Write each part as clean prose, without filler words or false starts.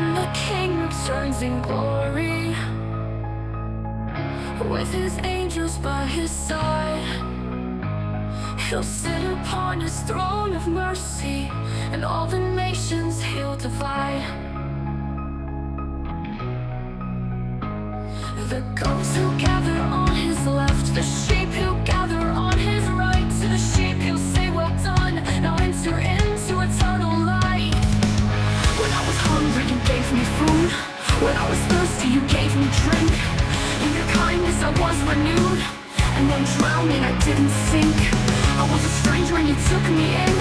when the King returns in glory, with his angels by his side. He'll sit upon his throne of mercy, and all the nations he'll divide. The goats he'll gather on his left, the sheep he'll gather on his right. To the sheep he'll say, well done, now enter into eternal life. When I was hungry, you gave me food. When I was thirsty, you gave me drink. In your kindness I was renewed, and when drowning I didn't sink. I was a stranger and you took me in.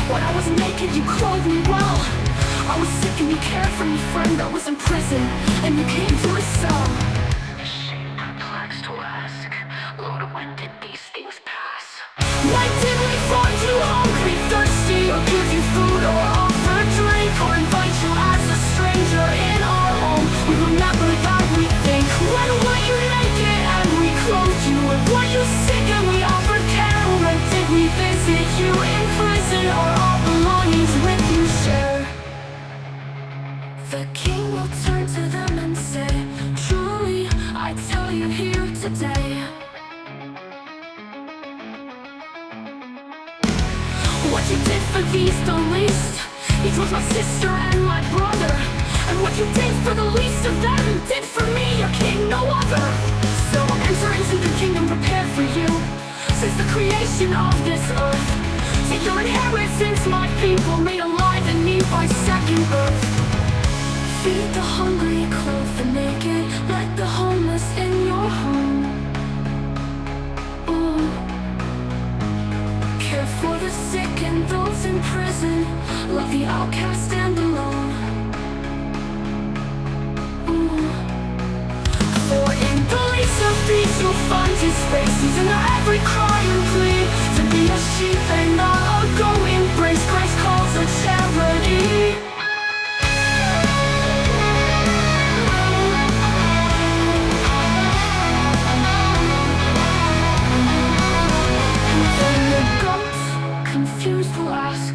When I was naked, you clothed me well. I was sick and you cared for me, friend. I was in prison and you came to a cell. Ashamed, perplexed to ask, Lord, when did these things pass? When did we find you hungry, thirsty, or give you food, or offer drink, or invite you as a stranger in our home? We remember that we think. When were you naked and we clothed you? When were you sick and we offered care? When did we visit you in prison, or all belongings with you share? The King will turn to them and say, truly, I tell you here today, what you did for these the least, each was my sister and my brother. And what you did for the least of them, you did for me, your King, no other. So enter into the kingdom prepared for you, since the creation of this earth. Take your inheritance, my people, made alive in me by second birth. Feed the hungry, clothe the naked, let the homeless in your home. Ooh. Care for the sick and those in prison, love the outcast and alone. Ooh. For in the least of these you'll find his face. He's in every cry and plea, to be a sheep and not a goat. Embrace Christ calls a charity. Confused will ask,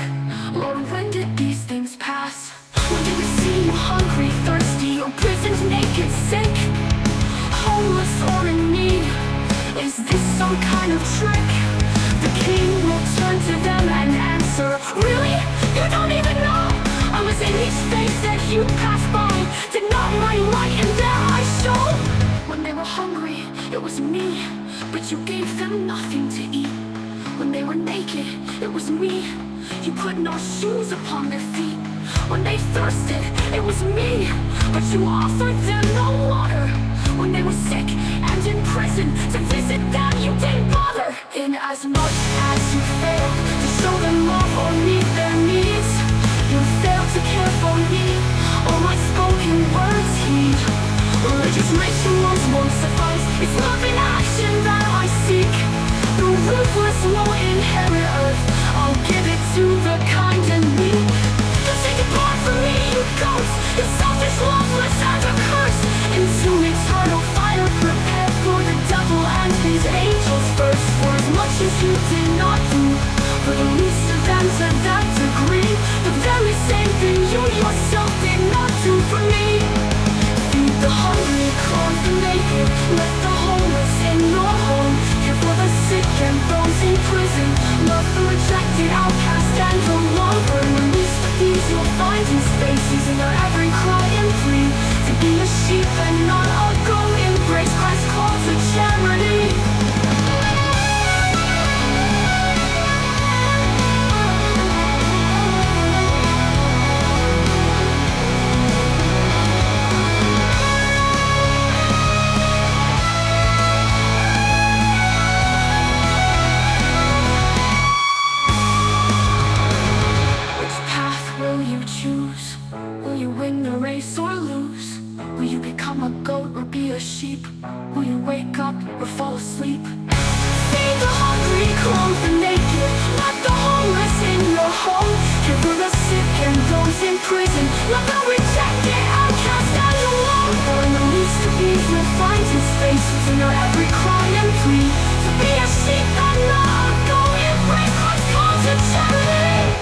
Lord, when did these things pass? When did we see you hungry, thirsty, or prisoned, naked, sick, homeless, or in need? Is this some kind of trick? The King will turn to them and answer, really? You don't even know? I was in each face that you passed by. Did not my light in their eyes show? When they were hungry, it was me, but you gave them nothing to eat. When they were naked, it was me, you put no shoes upon their feet. When they thirsted, it was me, but you offered them no water. When they were sick and in prison, to visit them you didn't bother. Inasmuch as you failed to show them love or meet their needs, you failed to care for me, or my spoken words heed. Religious rituals won't suffice, it's love in action that I seek. The ruthless won't inherit earth, I'll give it to the kind and meek. You'll take it apart from me, you goats, you're selfish, loveless, and accursed, into eternal fire prepared for the devil and his angels first. For as much as you did not do for the least of them to that degree, the very same thing you yourself did not do for me. Feed the hungry, clothe the naked, let the homeless in your home. Care for the sick and those in prison, love the rejected, outcast, and alone. When the least of these you'll find his face. He's in their every cry and plea, to be a sheep and not a goat. Embrace Christ's call to charity. Sheep, will you wake up or fall asleep? Feed the hungry, clothe the naked, let the homeless in your home. Care for the sick and those in prison, love the rejected, outcast, and alone. For in the least of these you'll find his face. He's in your every cry and plea, to be a sheep and not a goat. Embrace Christ's call to charity.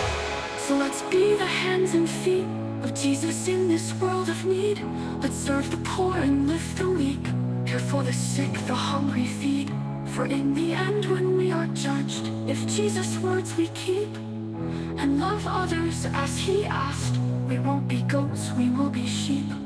So let's be the hands and feet of Jesus in this world of need, let's serve the poor and lift the weak, care for the sick, the hungry feed. For in the end when we are judged, if Jesus' words we keep, and love others as he asked, we won't be goats, we will be sheep.